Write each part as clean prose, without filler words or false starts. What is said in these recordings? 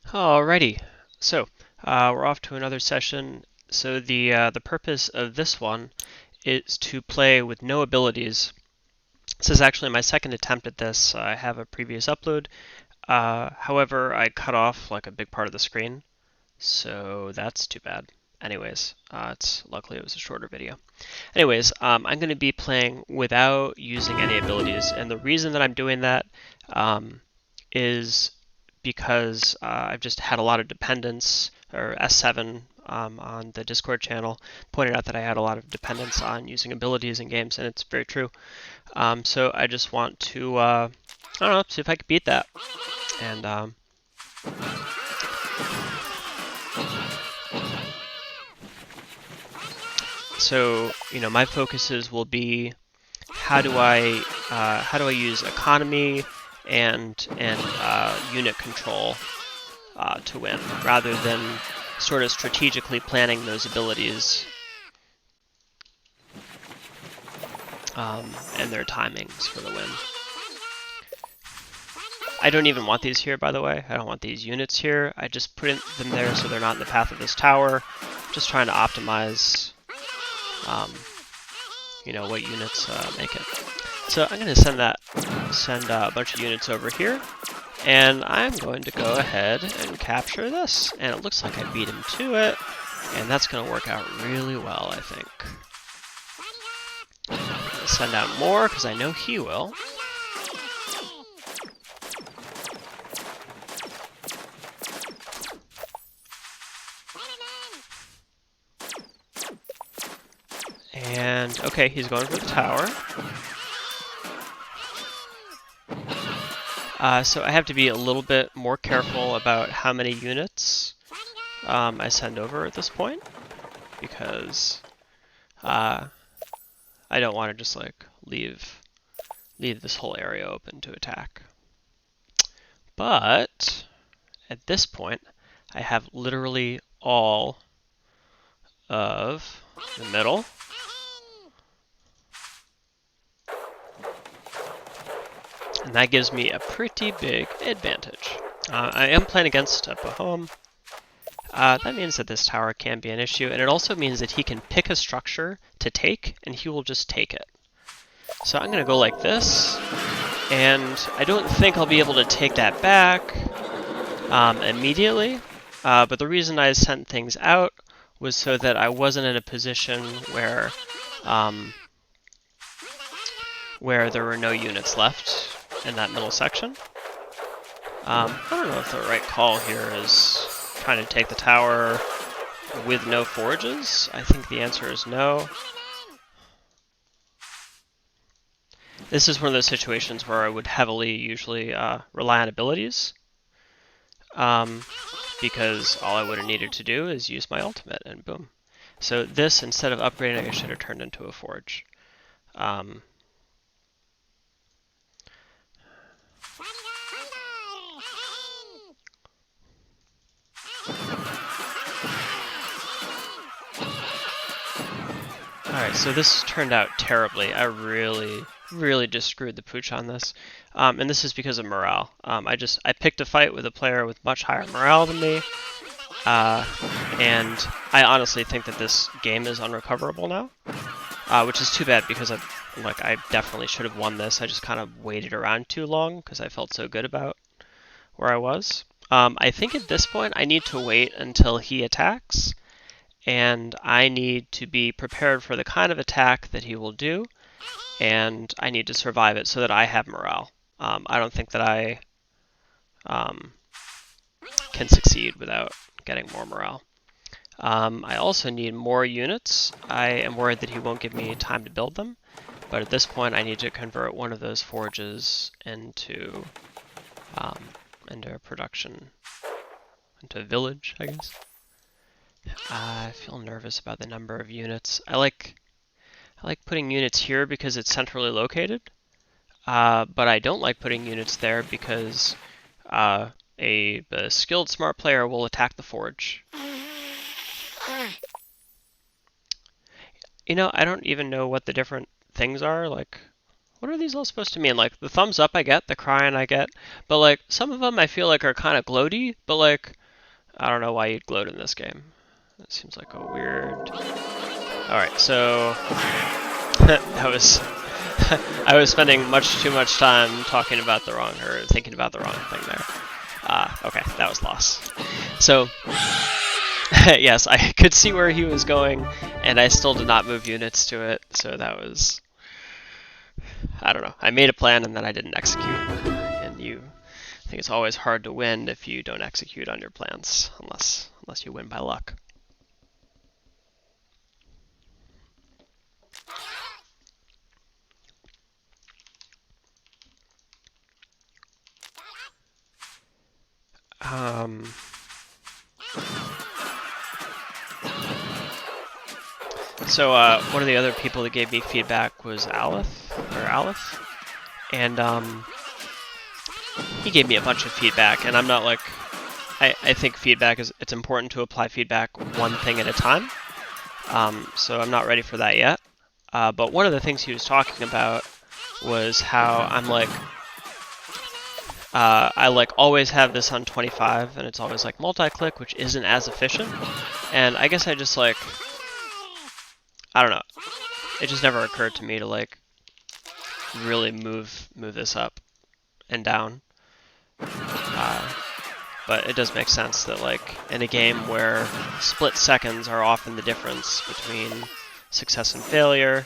Alrighty, so we're off to another session. So the purpose of this one is to play with no abilities. This is actually my second attempt at this. I have a previous upload. However, I cut off like a big part of the screen, so that's too bad. Anyways, it's luckily it was a shorter video. Anyways, I'm going to be playing without using any abilities, and the reason that I'm doing that is because I've just had a lot of dependence, or S7 on the Discord channel pointed out that I had a lot of dependence on using abilities in games, and it's very true. So I just want to, I don't know, see if I can beat that. And so, my focuses will be how do I use economy and unit control to win, rather than sort of strategically planning those abilities and their timings for the win. I don't even want these here, by the way. I don't want these units here. I just put them there so they're not in the path of this tower. Just trying to optimize, what units make it. So I'm going to send a bunch of units over here, and I'm going to go ahead and capture this. And it looks like I beat him to it, and that's going to work out really well, I think. I'm going to send out more because I know he will. And, okay, he's going for the tower. So I have to be a little bit more careful about how many units I send over at this point, because I don't want to just like leave this whole area open to attack. But at this point, I have literally all of the middle. And that gives me a pretty big advantage. I am playing against a Pahom. That means that this tower can be an issue, and it also means that he can pick a structure to take, and he will just take it. So I'm going to go like this, and I don't think I'll be able to take that back immediately, but the reason I sent things out was so that I wasn't in a position where there were no units left in that middle section. I don't know if the right call here is trying to take the tower with no forges. I think the answer is no. This is one of those situations where I would heavily usually rely on abilities, because all I would have needed to do is use my ultimate, and boom. So this, instead of upgrading, I should have turned into a forge. Alright, so this turned out terribly. I really just screwed the pooch on this. And this is because of morale. I picked a fight with a player with much higher morale than me. And I honestly think that this game is unrecoverable now. Which is too bad, because I definitely should have won this. I just kind of waited around too long because I felt so good about where I was. I think at this point I need to wait until he attacks, and I need to be prepared for the kind of attack that he will do, and I need to survive it so that I have morale. I don't think that I can succeed without getting more morale. I also need more units. I am worried that he won't give me time to build them, but at this point I need to convert one of those forges into production, into a village, I guess. I feel nervous about the number of units. I like putting units here because it's centrally located, but I don't like putting units there because a skilled smart player will attack the forge. I don't even know what the different things are. Like, What are these all supposed to mean? Like, the thumbs up I get, the crying I get, but like, some of them I feel like are kind of gloaty, but like, I don't know why you'd gloat in this game. That seems like a weird... Alright, so... that was... I was spending much too much time talking about the wrong, or thinking about the wrong thing there. Okay, that was lost. So, yes, I could see where he was going, and I still did not move units to it, so that was... I don't know. I made a plan and then I didn't execute. And I think it's always hard to win if you don't execute on your plans, unless you win by luck. So one of the other people that gave me feedback was Aleph, and he gave me a bunch of feedback, and I'm not like, I think feedback it's important to apply feedback one thing at a time, so I'm not ready for that yet. But one of the things he was talking about was how I'm like, I like always have this on 25, and it's always like multi-click, which isn't as efficient, and I guess I just like, I don't know, it just never occurred to me to like really move this up and down. But it does make sense that like in a game where split seconds are often the difference between success and failure.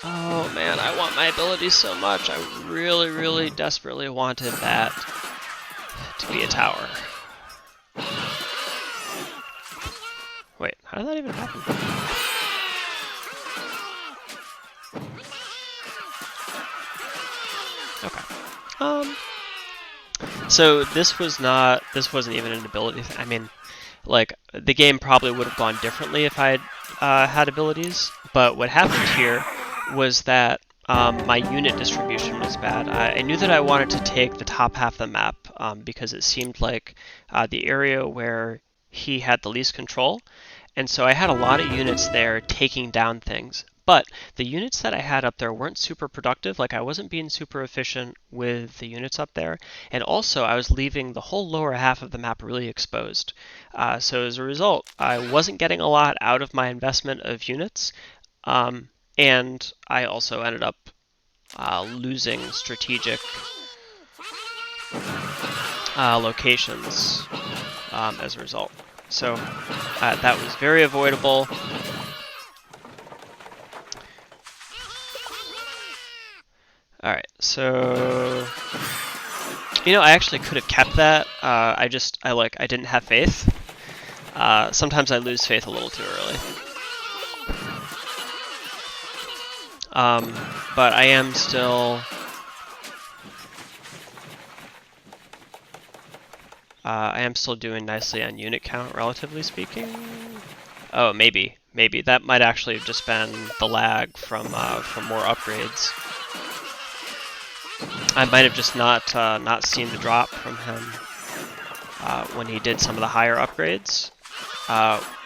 Oh man, I want my abilities so much. I really, really desperately wanted that to be a tower. Wait, how did that even happen? Okay. So this wasn't even an ability thing. I mean, like, the game probably would have gone differently if I had had abilities, but what happened here was that my unit distribution was bad. I knew that I wanted to take the top half of the map because it seemed like the area where he had the least control, and so I had a lot of units there taking down things. But the units that I had up there weren't super productive, like I wasn't being super efficient with the units up there, and also I was leaving the whole lower half of the map really exposed. So as a result, I wasn't getting a lot out of my investment of units, and I also ended up losing strategic locations as a result. So that was very avoidable. Alright, so... You know, I actually could have kept that. I didn't have faith. Sometimes I lose faith a little too early. But I am still... doing nicely on unit count, relatively speaking. Oh, maybe. That might actually have just been the lag from more upgrades. I might have just not seen the drop from him when he did some of the higher upgrades.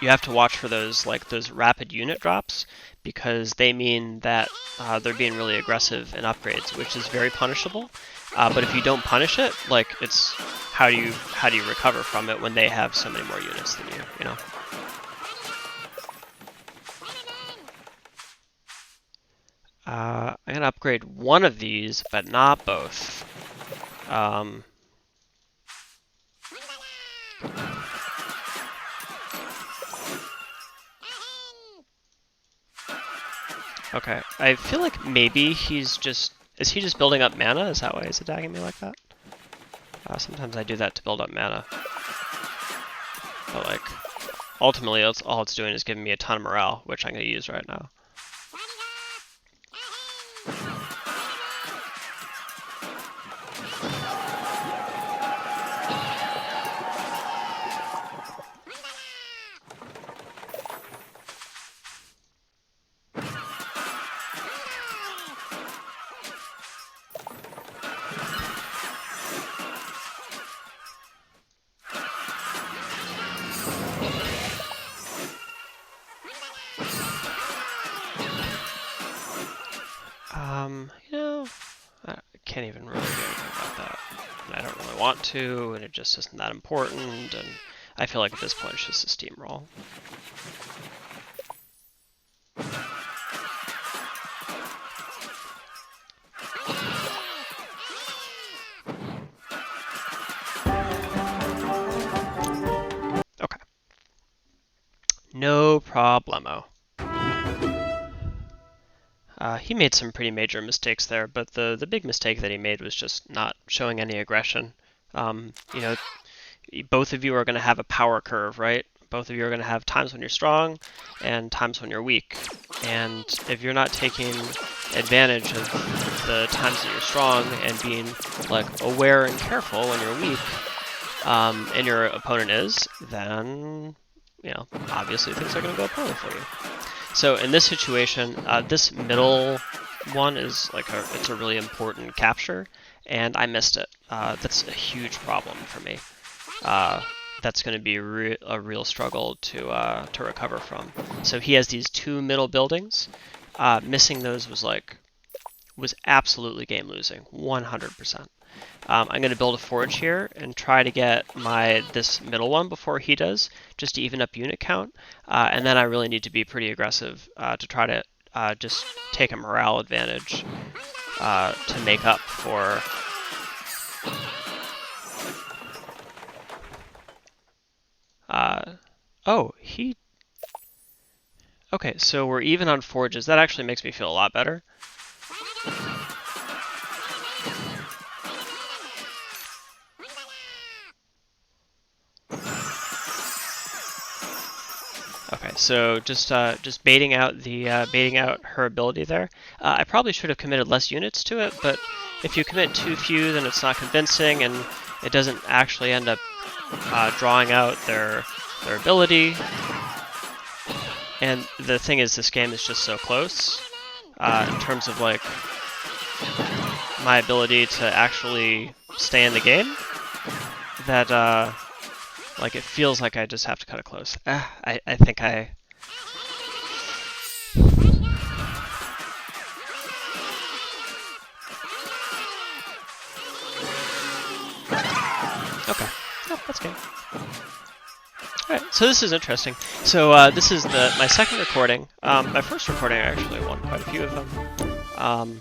You have to watch for those rapid unit drops, because they mean that they're being really aggressive in upgrades, which is very punishable. But if you don't punish it, like, it's how do you recover from it when they have so many more units than you, you know? I'm gonna upgrade one of these, but not both. Okay, I feel like maybe is he just building up mana? Is that why he's attacking me like that? Sometimes I do that to build up mana. But like, ultimately all it's doing is giving me a ton of morale, which I'm gonna use right now. I want to, and it just isn't that important, and I feel like at this point it's just a steamroll. Okay. No problemo. He made some pretty major mistakes there, but the big mistake that he made was just not showing any aggression. You know, both of you are going to have a power curve, right? Both of you are going to have times when you're strong and times when you're weak. And if you're not taking advantage of the times that you're strong and being like aware and careful when you're weak, and your opponent is, then obviously things are going to go poorly for you. So in this situation, this middle one is like it's a really important capture, and I missed it. That's a huge problem for me. That's going to be a real struggle to recover from. So he has these two middle buildings. Missing those was absolutely game losing, 100%. I'm going to build a forge here and try to get this middle one before he does, just to even up unit count. And then I really need to be pretty aggressive to try to just take a morale advantage to make up for... Okay, so we're even on forges. That actually makes me feel a lot better. Okay, so just baiting out her ability there. I probably should have committed less units to it, but if you commit too few, then it's not convincing, and it doesn't actually end up drawing out their ability. And the thing is, this game is just so close in terms of like my ability to actually stay in the game that like it feels like I just have to cut it close. I think I... Okay, oh, that's good. Alright, so this is interesting. So this is my second recording. My first recording, I actually won quite a few of them.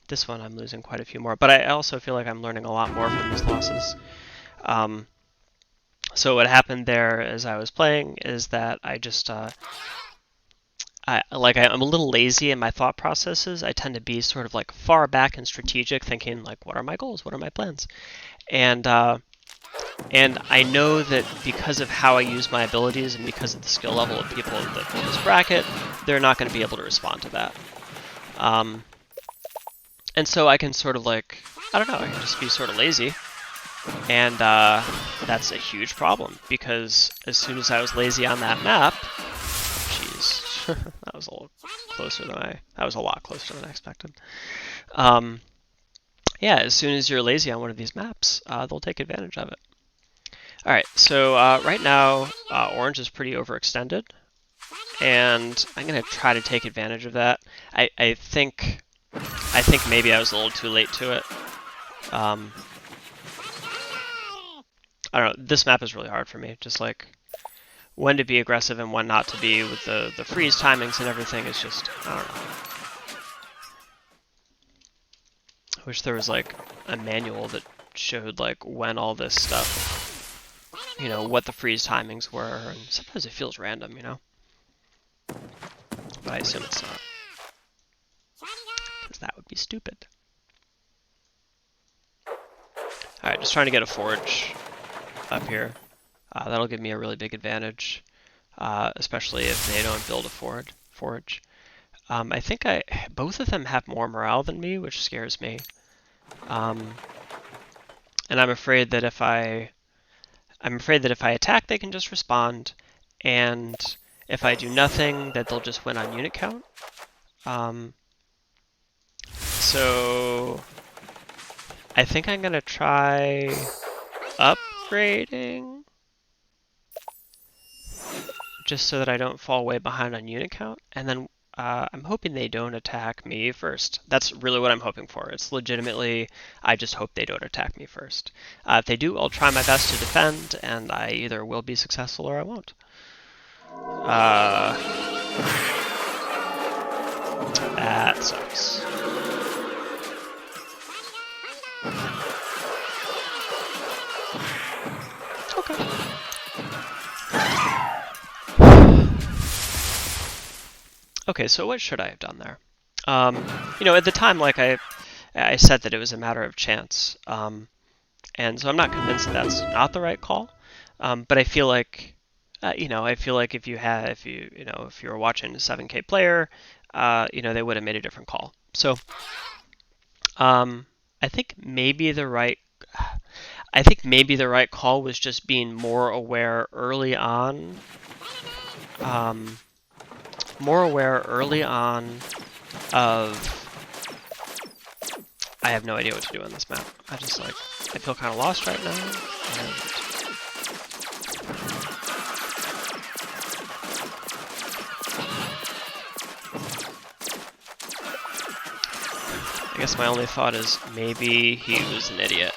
This one I'm losing quite a few more, but I also feel like I'm learning a lot more from these losses. So what happened there as I was playing is that I just, I'm a little lazy in my thought processes. I tend to be sort of like far back and strategic, thinking like, what are my goals? What are my plans? And I know that because of how I use my abilities and because of the skill level of people in this bracket, they're not going to be able to respond to that. And so I can sort of like, I don't know, I can just be sort of lazy. And that's a huge problem, because as soon as I was lazy on that map, jeez, that was a lot closer than I expected. Yeah, as soon as you're lazy on one of these maps, they'll take advantage of it. All right, so right now, orange is pretty overextended, and I'm gonna try to take advantage of that. I think maybe I was a little too late to it. I don't know, this map is really hard for me. Just like when to be aggressive and when not to be with the freeze timings and everything is just, I don't know. I wish there was like a manual that showed like when all this stuff, what the freeze timings were, and sometimes it feels random, But I assume it's not. Because that would be stupid. Alright, just trying to get a forge up here. That'll give me a really big advantage, especially if they don't build a forge. I think both of them have more morale than me, which scares me. And I'm afraid that if I attack, they can just respond, and if I do nothing, that they'll just win on unit count. So I think I'm gonna try upgrading, just so that I don't fall way behind on unit count, and then I'm hoping they don't attack me first. That's really what I'm hoping for. It's legitimately, I just hope they don't attack me first. If they do, I'll try my best to defend, and I either will be successful or I won't. That sucks. Okay. Okay, so what should I have done there? You know, at the time, like I said that it was a matter of chance, and so I'm not convinced that that's not the right call. But I feel like, you know, I feel like if you were watching a 7K player, you know, they would have made a different call. So, I think maybe the right call was just being more aware early on. Of I have no idea what to do on this map. I feel kind of lost right now. And I guess my only thought is maybe he was an idiot,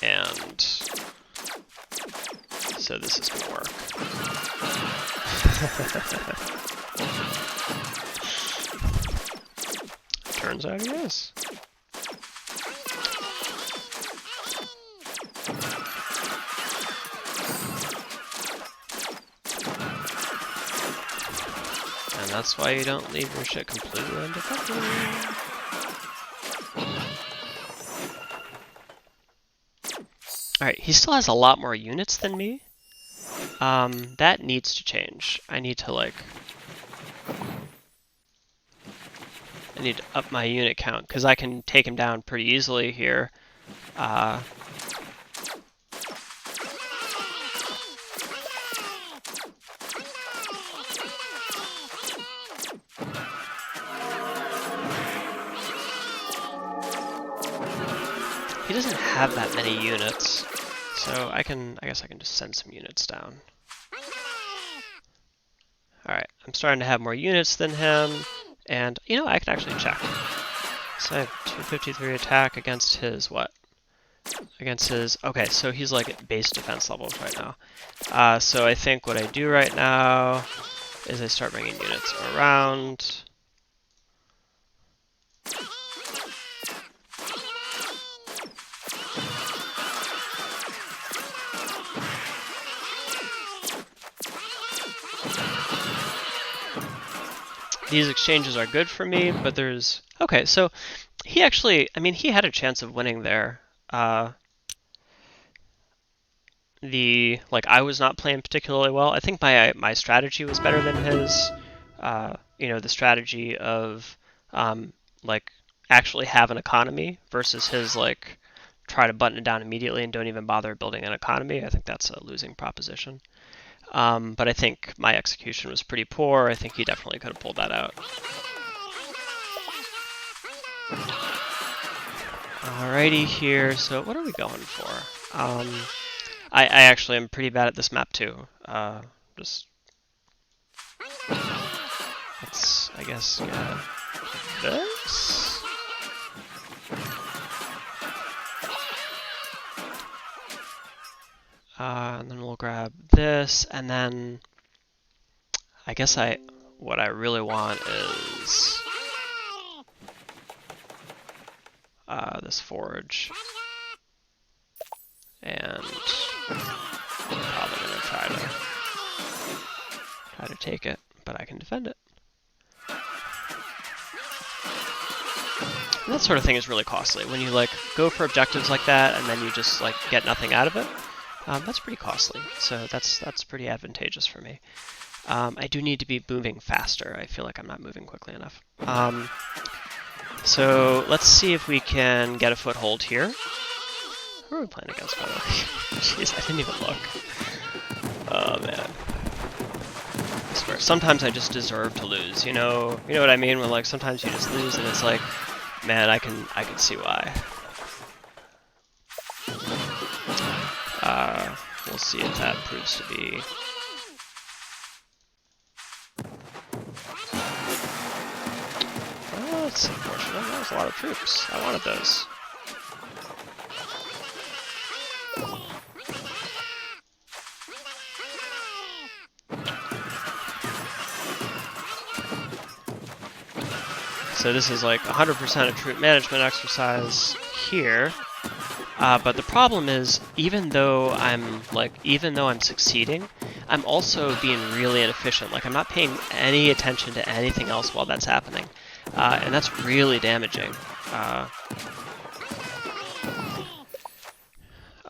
and so this is gonna work. Turns out he is. And that's why you don't leave your shit completely undefended. Alright, he still has a lot more units than me. That needs to change. I need to up my unit count, because I can take him down pretty easily here. He doesn't have that many units, so I guess I can just send some units down. Alright, I'm starting to have more units than him, and, you know, I can actually check. So I have 253 attack against his, what? Against his, okay, so he's like at base defense levels right now. So I think what I do right now is I start bringing units around. These exchanges are good for me, but there's... Okay, so he actually... I mean, he had a chance of winning there. I was not playing particularly well. I think my strategy was better than his. You know, the strategy of, actually have an economy versus his, try to button it down immediately and don't even bother building an economy. I think that's a losing proposition. But I think my execution was pretty poor. I think he definitely could have pulled that out. Alrighty here, so what are we going for? I actually am pretty bad at this map too. Let's, I guess, get this? And then we'll grab this, and then I guess what I really want is this forge, and I'm probably gonna try to take it, but I can defend it. And that sort of thing is really costly when you go for objectives like that and then you just get nothing out of it. That's pretty costly, so that's pretty advantageous for me. I do need to be moving faster. I feel like I'm not moving quickly enough. So let's see if we can get a foothold here. Who are we playing against, by the way? Jeez, I didn't even look. Oh man. I swear, sometimes I just deserve to lose. You know what I mean? When sometimes you just lose and it's like, man, I can see why. We'll see if that proves to be. That's unfortunate. That was a lot of troops. I wanted those. So this is like 100% a troop management exercise here. But the problem is, even though I'm succeeding, I'm also being really inefficient. Like, I'm not paying any attention to anything else while that's happening, and that's really damaging.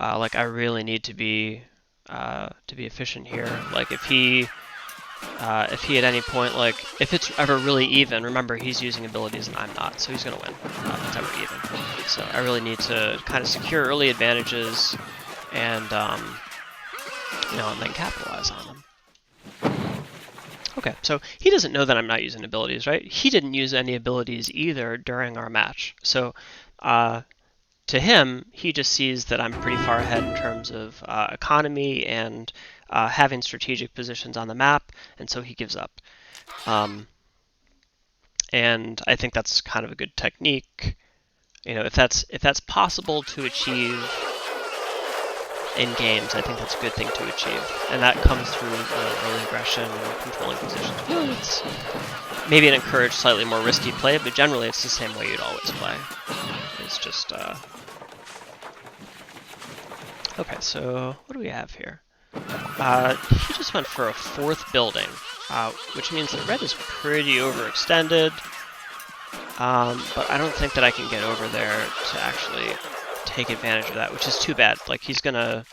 Like, I really need to be efficient here. Like, if he at any point, like, if it's ever really even, remember he's using abilities and I'm not, so he's gonna win if it's ever even. So I really need to kind of secure early advantages and and then capitalize on them. Okay, so he doesn't know that I'm not using abilities, right? He didn't use any abilities either during our match. So to him, he just sees that I'm pretty far ahead in terms of economy and having strategic positions on the map, and so he gives up. And I think that's kind of a good technique. If that's possible to achieve in games, I think that's a good thing to achieve, and that comes through early aggression and controlling positions. It's maybe it encouraged slightly more risky play, but generally it's the same way you'd always play. It's just okay. So what do we have here? He just went for a 4th building, which means that red is pretty overextended. But I don't think that I can get over there to actually take advantage of that, which is too bad. Like he's gonna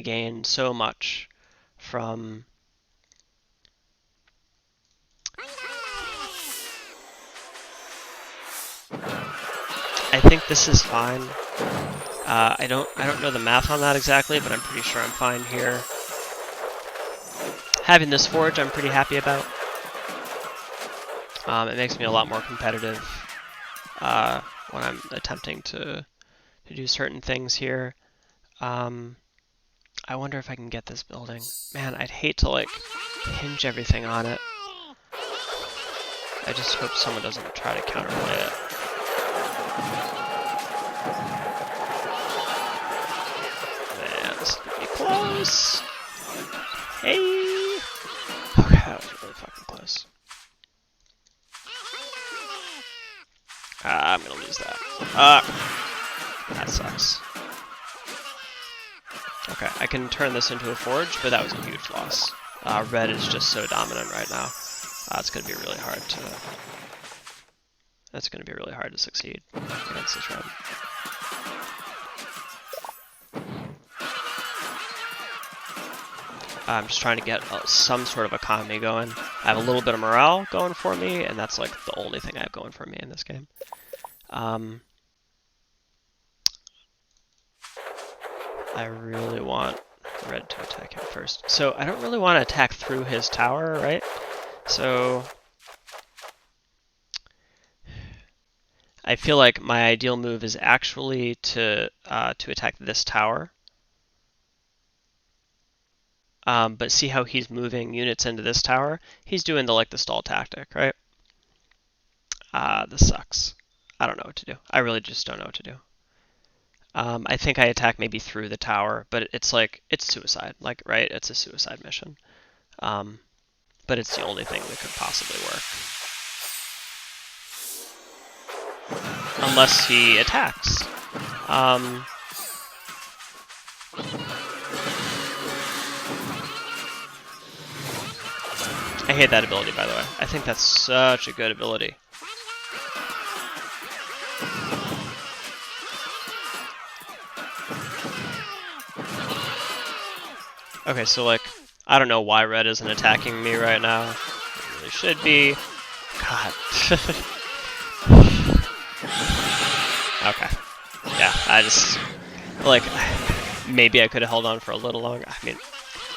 gain so much from. I think this is fine. I don't know the math on that exactly, but I'm pretty sure I'm fine here. Having this forge, I'm pretty happy about. It makes me a lot more competitive when I'm attempting to do certain things here. I wonder if I can get this building. Man, I'd hate to like hinge everything on it. I just hope someone doesn't try to counterplay it. Man, this is gonna be close. Hey! Okay, that was really fucking close. I'm gonna lose that. That sucks. Okay, I can turn this into a forge, but that was a huge loss. Red is just so dominant right now. It's gonna be really hard to. That's gonna be really hard to succeed against this red. I'm just trying to get some sort of economy going. I have a little bit of morale going for me, and that's like the only thing I have going for me in this game. I really want red to attack him first. So I don't really want to attack through his tower, right? So I feel like my ideal move is actually to attack this tower. But see how he's moving units into this tower? He's doing the stall tactic, right? This sucks. I don't know what to do. I really just don't know what to do. I think I attack maybe through the tower, but it's suicide, right? It's a suicide mission. But it's the only thing that could possibly work. Unless he attacks. I hate that ability, by the way. I think that's such a good ability. Okay, so I don't know why red isn't attacking me right now. It really should be. God. Okay. Yeah, I just maybe I could have held on for a little longer. I mean,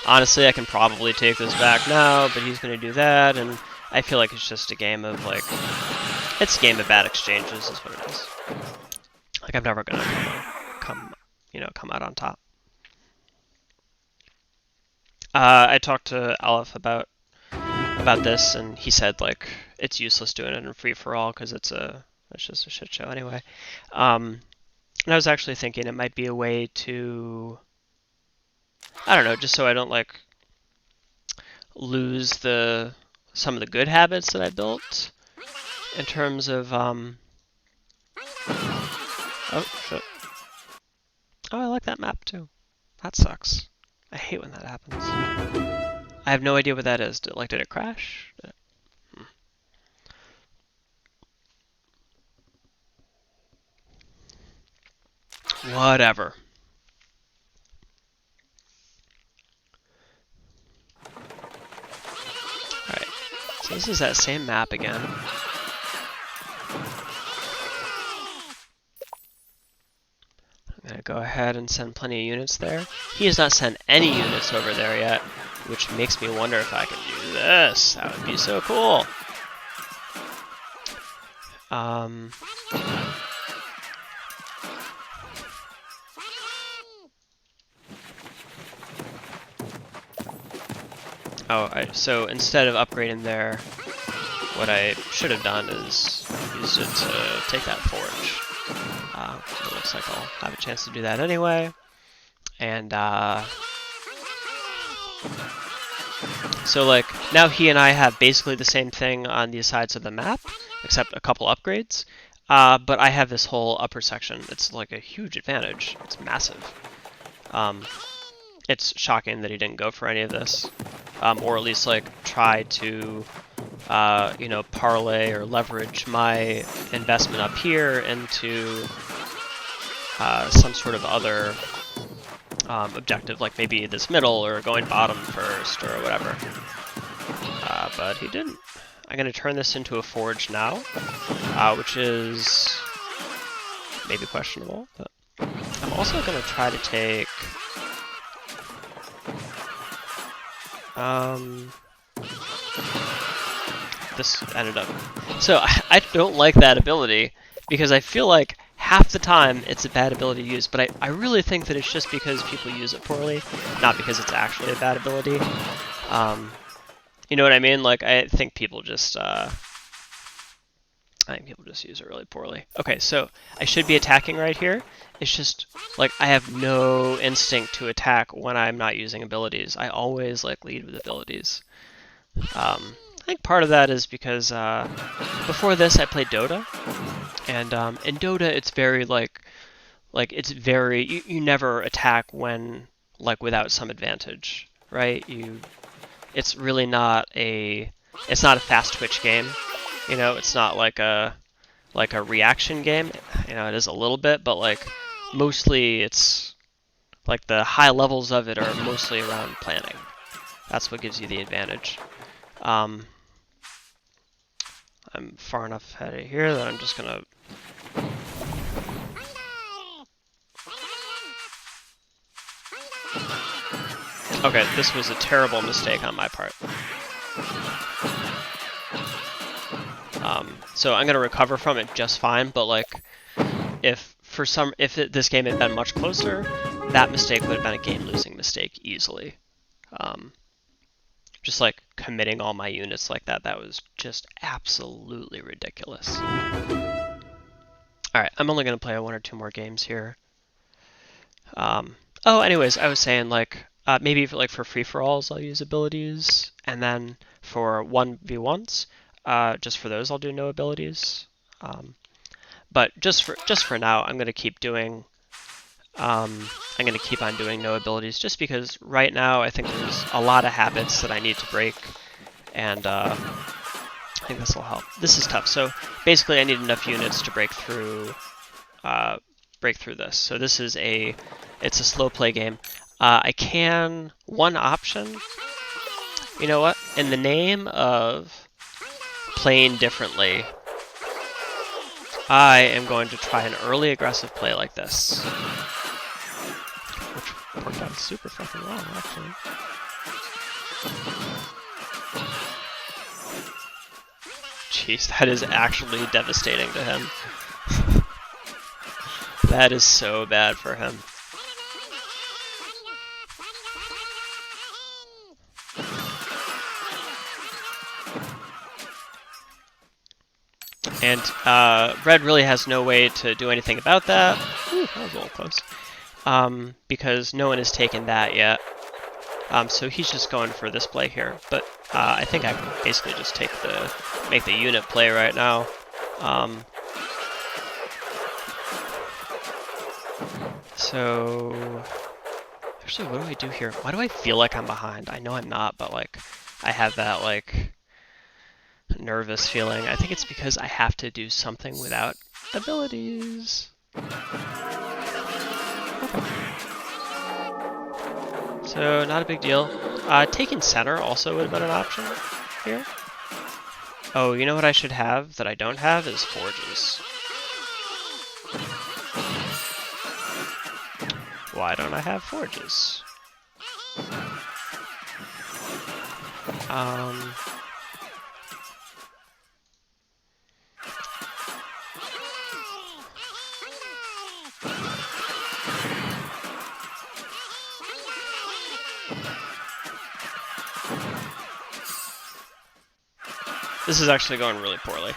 honestly, I can probably take this back now, but he's going to do that, and I feel like it's just a game of it's a game of bad exchanges, is what it is. I'm never going to come out on top. I talked to Aleph about about this, and he said like it's useless doing it in free for all because it's just a shit show anyway. And I was actually thinking it might be a way to, I don't know, just so I don't like lose some of the good habits that I built in terms of oh shit. Oh, I like that map too. That sucks. I hate when that happens. I have no idea what that is. Did it crash? Whatever. Alright, so this is that same map again. I'm gonna go ahead and send plenty of units there. He has not sent any units over there yet, which makes me wonder if I can do this. That would be so cool. So instead of upgrading there, what I should have done is use it to take that forge. It looks like I'll have a chance to do that anyway. And so like now he and I have basically the same thing on these sides of the map, except a couple upgrades. But I have this whole upper section. It's like a huge advantage. It's massive. It's shocking that he didn't go for any of this, or at least like try to, parlay or leverage my investment up here into some sort of other objective, like maybe this middle or going bottom first or whatever. But he didn't. I'm going to turn this into a forge now, which is maybe questionable, but I'm also going to try to take this ended up. So I don't like that ability because I feel like half the time it's a bad ability to use, but I really think that it's just because people use it poorly, not because it's actually a bad ability. You know what I mean? Like I think people just use it really poorly. Okay, so I should be attacking right here. It's just like I have no instinct to attack when I'm not using abilities. I always like lead with abilities. I think part of that is because before this I played Dota, and in Dota it's very like it's very you never attack when like without some advantage, right? It's really not a fast twitch game. You know, it's not like a reaction game. You know, it is a little bit, but like mostly it's like the high levels of it are mostly around planning. That's what gives you the advantage. I'm far enough ahead of here that I'm just gonna okay, this was a terrible mistake on my part. So I'm gonna recover from it just fine, but like if this game had been much closer, that mistake would have been a game-losing mistake easily. Just like committing all my units like that was just absolutely ridiculous. Alright, I'm only gonna play one or two more games here. Anyways, I was saying like maybe for free-for-alls I'll use abilities, and then for 1v1s, just for those I'll do no abilities. But just for now, I'm gonna keep doing. I'm gonna keep on doing no abilities, just because right now I think there's a lot of habits that I need to break, and I think this will help. This is tough. So basically, I need enough units to break through this. So this is it's a slow play game. One option. You know what? In the name of playing differently, I am going to try an early aggressive play like this. Which worked out super fucking well, actually. Jeez, that is actually devastating to him. That is so bad for him. And red really has no way to do anything about that. Ooh, that was a little close. Because no one has taken that yet. So he's just going for this play here. But I think I can basically just make the unit play right now. So actually, what do I do here? Why do I feel like I'm behind? I know I'm not, but like I have that like nervous feeling. I think it's because I have to do something without abilities. Okay. So not a big deal. Taking center also would have been an option here. Oh, you know what I should have that I don't have is forges. Why don't I have forges? This is actually going really poorly.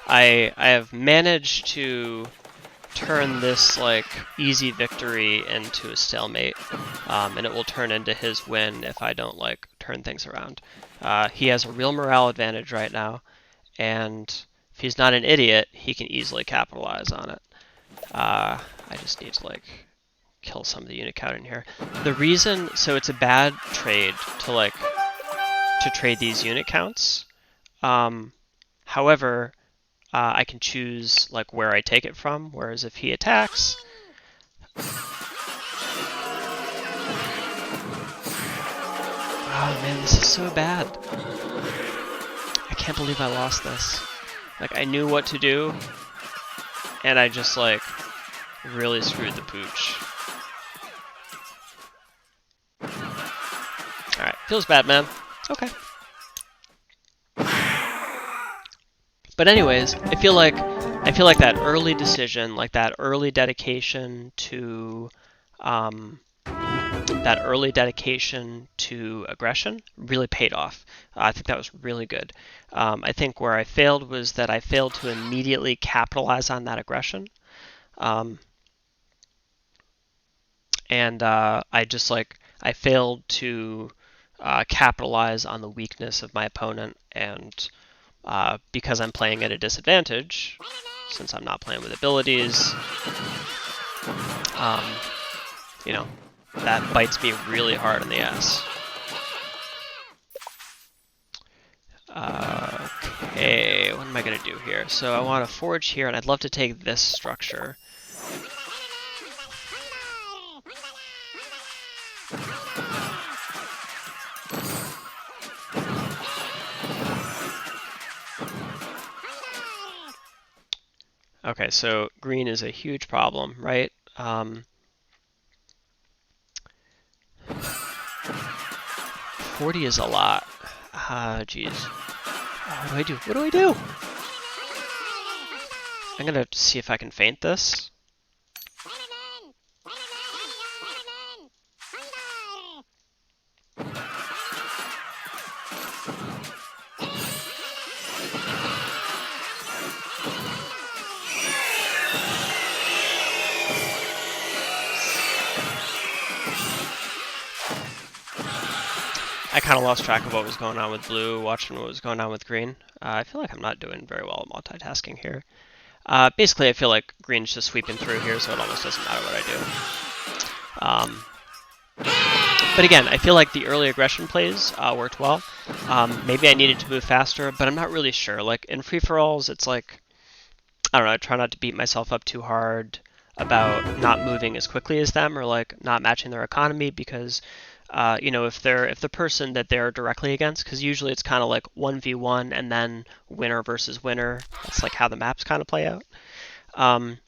I have managed to turn this like easy victory into a stalemate, and it will turn into his win if I don't like turn things around. He has a real morale advantage right now, and if he's not an idiot, he can easily capitalize on it. I just need to like kill some of the unit count in here. The reason, so it's a bad trade to trade these unit counts. However, I can choose like where I take it from, whereas if he attacks, oh man, this is so bad. I can't believe I lost this. Like I knew what to do, and I just like really screwed the pooch. Alright, feels bad, man. Okay. But anyways, I feel like that early decision, like that early dedication to aggression really paid off. I think that was really good. I think where I failed was that I failed to immediately capitalize on that aggression. And I failed to capitalize on the weakness of my opponent, and because I'm playing at a disadvantage, since I'm not playing with abilities, that bites me really hard in the ass. Okay, what am I going to do here? So I want to forge here, and I'd love to take this structure. Okay, so green is a huge problem, right? 40 is a lot. Geez. What do I do? What do I do? I'm gonna see if I can feint this. I kind of lost track of what was going on with blue, watching what was going on with green. I feel like I'm not doing very well at multitasking here. Basically, I feel like green's just sweeping through here, so it almost doesn't matter what I do. But again, I feel like the early aggression plays worked well. Maybe I needed to move faster, but I'm not really sure. Like in free-for-alls, it's like, I don't know, I try not to beat myself up too hard about not moving as quickly as them or like not matching their economy, because if the person that they're directly against, because usually it's kind of like 1v1 and then winner versus winner. That's like how the maps kind of play out.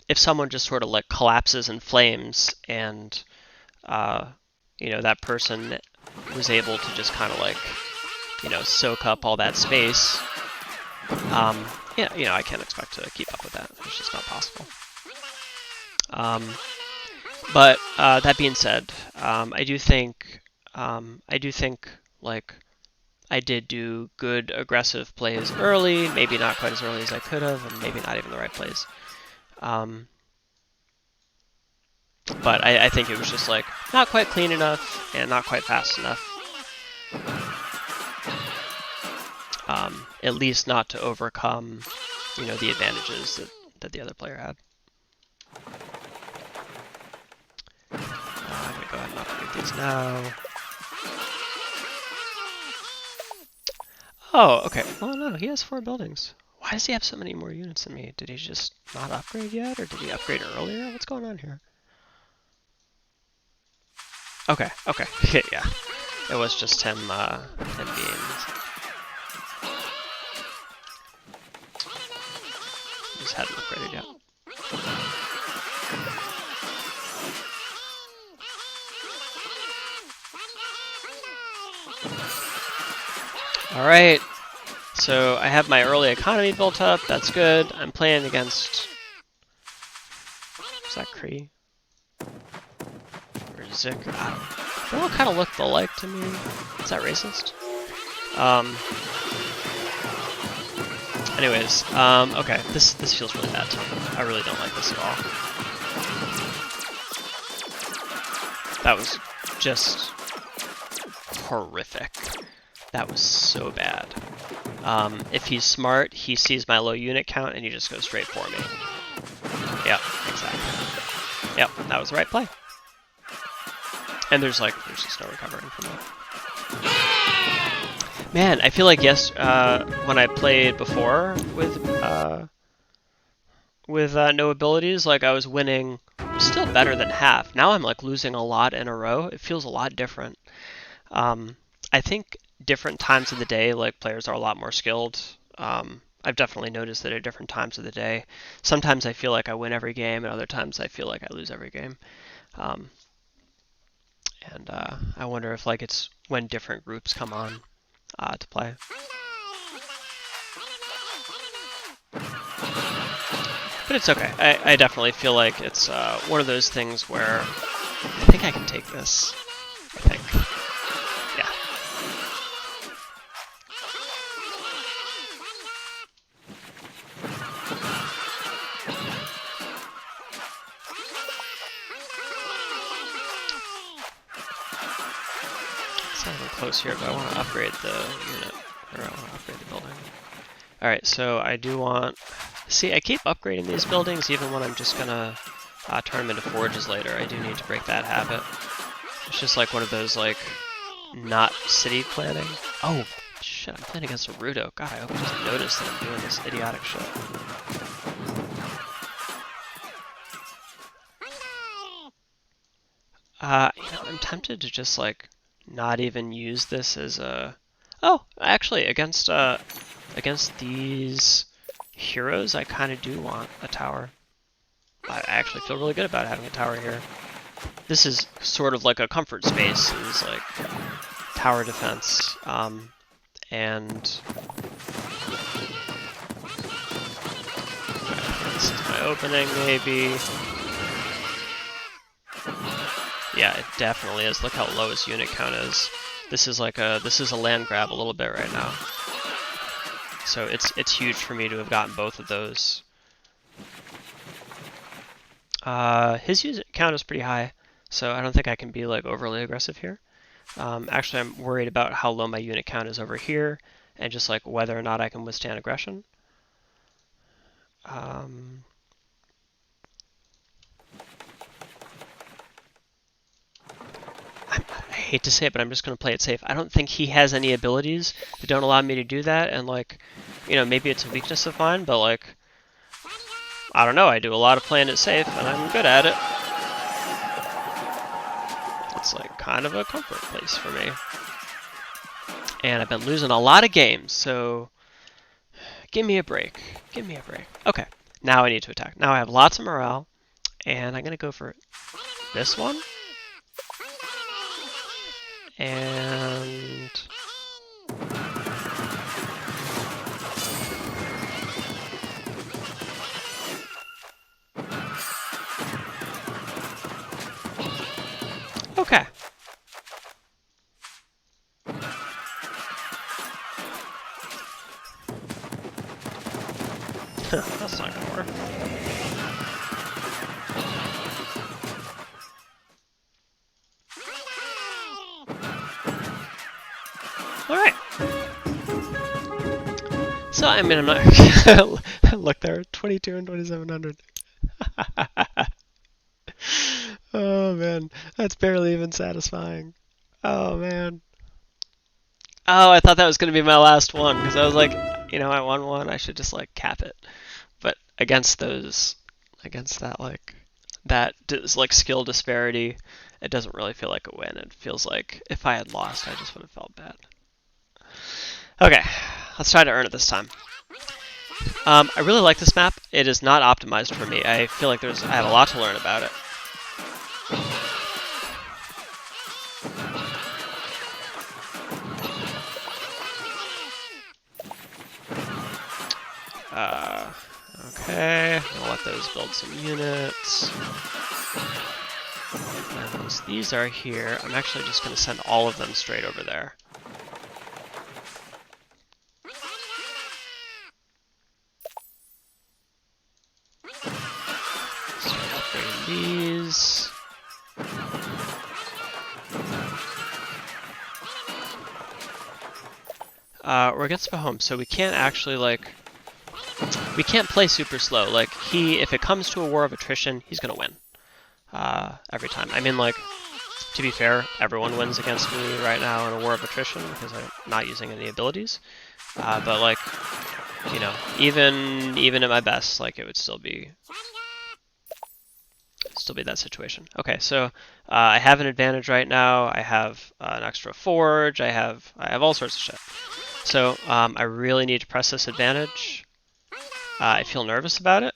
If someone just sort of like collapses in flames and that person was able to just kind of like soak up all that space, I can't expect to keep up with that. It's just not possible. But that being said, I do think like I did do good aggressive plays early, maybe not quite as early as I could have, and maybe not even the right plays. But I think it was just like not quite clean enough and not quite fast enough. At least not to overcome, you know, the advantages that the other player had. I'm gonna go ahead and upgrade these now. Oh, okay. Oh no, he has 4 buildings. Why does he have so many more units than me? Did he just not upgrade yet, or did he upgrade earlier? What's going on here? Okay, okay, yeah. It was just him being... Just hadn't upgraded yet. Alright, so I have my early economy built up, that's good. I'm playing against... Is that Kree? Or Zik? They all kind of look alike to me. Is that racist? Anyways, okay, this feels really bad to me. I really don't like this at all. That was just horrific. That was so bad. If he's smart, he sees my low unit count and he just goes straight for me. Yep, exactly. Yep, that was the right play. And there's just no recovering from that. Man, I feel like when I played before with no abilities, like I was winning still better than half. Now I'm like losing a lot in a row. It feels a lot different. I think different times of the day, like players are a lot more skilled. I've definitely noticed that at different times of the day. Sometimes I feel like I win every game, and other times I feel like I lose every game. And I wonder if like it's when different groups come on to play. But it's okay. I definitely feel like it's one of those things where I think I can take this. I think. Yeah. It's not even close here, but I want to upgrade the unit. Or I want to upgrade the building. Alright, so I do want... See, I keep upgrading these buildings even when I'm just gonna turn them into forges later. I do need to break that habit. It's just like one of those, like, not city planning. Oh, shit, I'm playing against a Rudo. God, I hope he doesn't notice that I'm doing this idiotic shit. You know, I'm tempted to just, like, not even use this as a... Oh, actually, against these heroes, I kind of do want a tower. I actually feel really good about having a tower here. This is sort of like a comfort space, is like tower defense, and this is my opening, maybe. Yeah, it definitely is. Look how low his unit count is. This is like this is a land grab a little bit right now. So it's huge for me to have gotten both of those. His unit count is pretty high, so I don't think I can be like overly aggressive here. Actually, I'm worried about how low my unit count is over here, and just like whether or not I can withstand aggression. I hate to say it, but I'm just going to play it safe. I don't think he has any abilities that don't allow me to do that, and like, you know, maybe it's a weakness of mine, but like, I don't know, I do a lot of playing it safe, and I'm good at it. It's like kind of a comfort place for me. And I've been losing a lot of games, so give me a break. Give me a break. Okay, now I need to attack. Now I have lots of morale, and I'm going to go for this one. And... okay. before. All right. So I mean, I'm not look there, 22 and 2700. Oh man, that's barely even satisfying. Oh man. Oh, I thought that was gonna be my last one because I was like, you know, I won one. I should just like cap it. But against that like skill disparity, it doesn't really feel like a win. It feels like if I had lost, I just would have felt bad. Okay, let's try to earn it this time. I really like this map. It is not optimized for me. I feel like I have a lot to learn about it. Okay, I'll let those build some units. And once these are here, I'm actually just going to send all of them straight over there. Start upgrading these. We're against Pahom, so we can't actually we can't play super slow. Like if it comes to a war of attrition, he's gonna win every time. I mean, like, to be fair, everyone wins against me right now in a war of attrition because I'm not using any abilities. But like, you know, even at my best, like it would still be that situation. Okay, so I have an advantage right now. I have an extra forge. I have all sorts of shit. So I really need to press this advantage. I feel nervous about it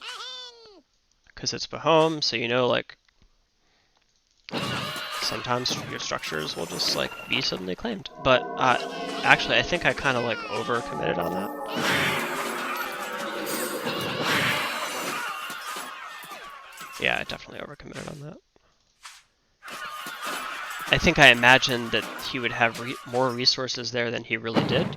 because it's Pahom, so you know, like, sometimes your structures will just like be suddenly claimed. But actually, I think I kind of like overcommitted on that. Yeah, I definitely overcommitted on that. I think I imagined that he would have more resources there than he really did.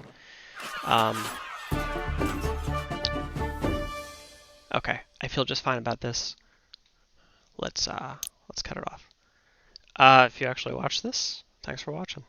Okay, I feel just fine about this. Let's cut it off. If you actually watch this, thanks for watching.